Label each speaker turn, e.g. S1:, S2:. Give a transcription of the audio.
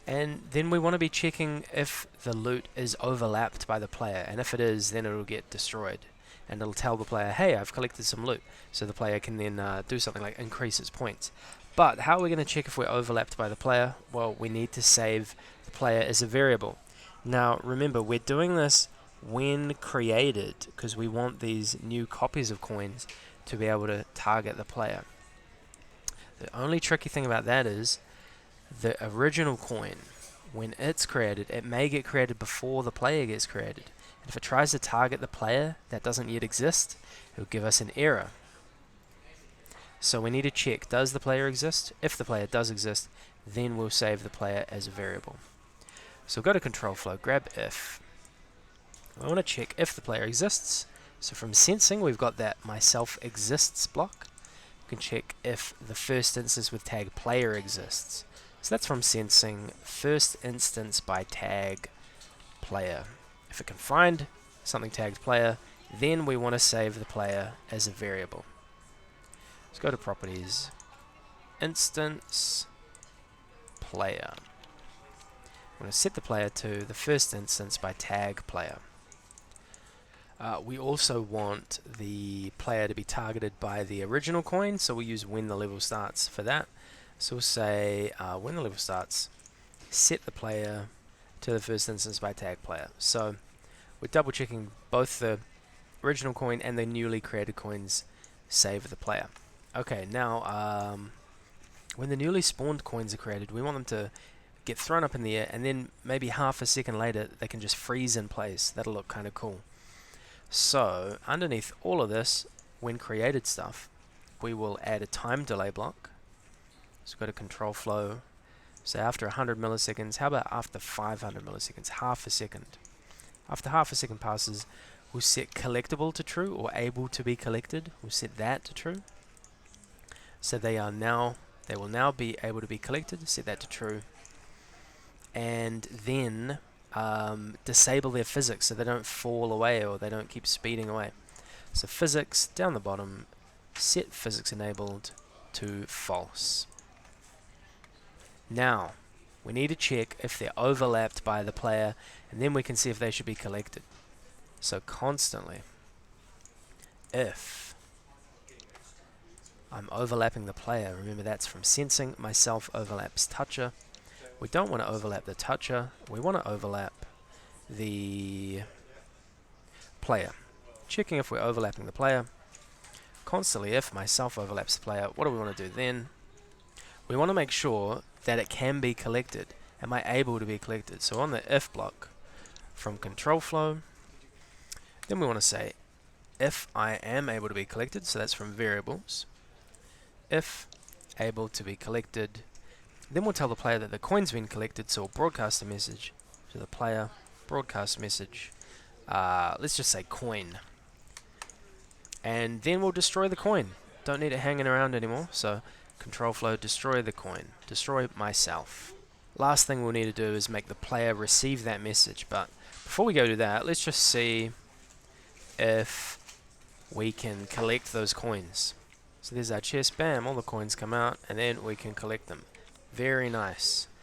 S1: And then we want to be checking if the loot is overlapped by the player, and if it is, then it'll get destroyed. And it'll tell the player, hey, I've collected some loot. So the player can then do something like increase its points. But how are we going to check if we're overlapped by the player? Well, we need to save the player as a variable. Now, remember, we're doing this when created, because we want these new copies of coins to be able to target the player. The only tricky thing about that is the original coin, when it's created, it may get created before the player gets created. And if it tries to target the player that doesn't yet exist, it'll give us an error. So we need to check, does the player exist? If the player does exist, then we'll save the player as a variable. So go to control flow, grab if. I want to check if the player exists. So from sensing, we've got that myself exists block. We can check if the first instance with tag player exists. So that's from sensing first instance by tag player. If it can find something tagged player, then we want to save the player as a variable. Let's go to properties, instance player. I'm going to set the player to the first instance by tag player. We also want the player to be targeted by the original coin, so we'll use when the level starts for that. So we'll say when the level starts, set the player to the first instance by tag player. So we're double checking both the original coin and the newly created coins save the player. Okay, now when the newly spawned coins are created, we want them to get thrown up in the air, and then maybe half a second later they can just freeze in place. That'll look kind of cool. So underneath all of this, when created stuff, we will add a time delay block. So go to control flow. So after 100 milliseconds, how about after 500 milliseconds, half a second? After half a second passes, we'll set collectible to true, or able to be collected. We'll set that to true. So they will now be able to be collected. Set that to true. And then disable their physics so they don't fall away or they don't keep speeding away. So physics down the bottom, set physics enabled to false. Now we need to check if they're overlapped by the player, and then we can see if they should be collected. So constantly, if I'm overlapping the player, remember that's from sensing, myself overlaps toucher. We don't want to overlap the toucher, we want to overlap the player. Checking if we're overlapping the player. Constantly if myself overlaps the player, what do we want to do then? We want to make sure that it can be collected. Am I able to be collected? So on the if block from control flow, then we want to say if I am able to be collected, so that's from variables. If able to be collected, then we'll tell the player that the coin's been collected, so we'll broadcast a message to the player, broadcast message, let's just say coin. And then we'll destroy the coin. Don't need it hanging around anymore, so control flow, destroy the coin, destroy myself. Last thing we'll need to do is make the player receive that message, but before we go to that, let's just see if we can collect those coins. So there's our chest, bam, all the coins come out, and then we can collect them. Very nice.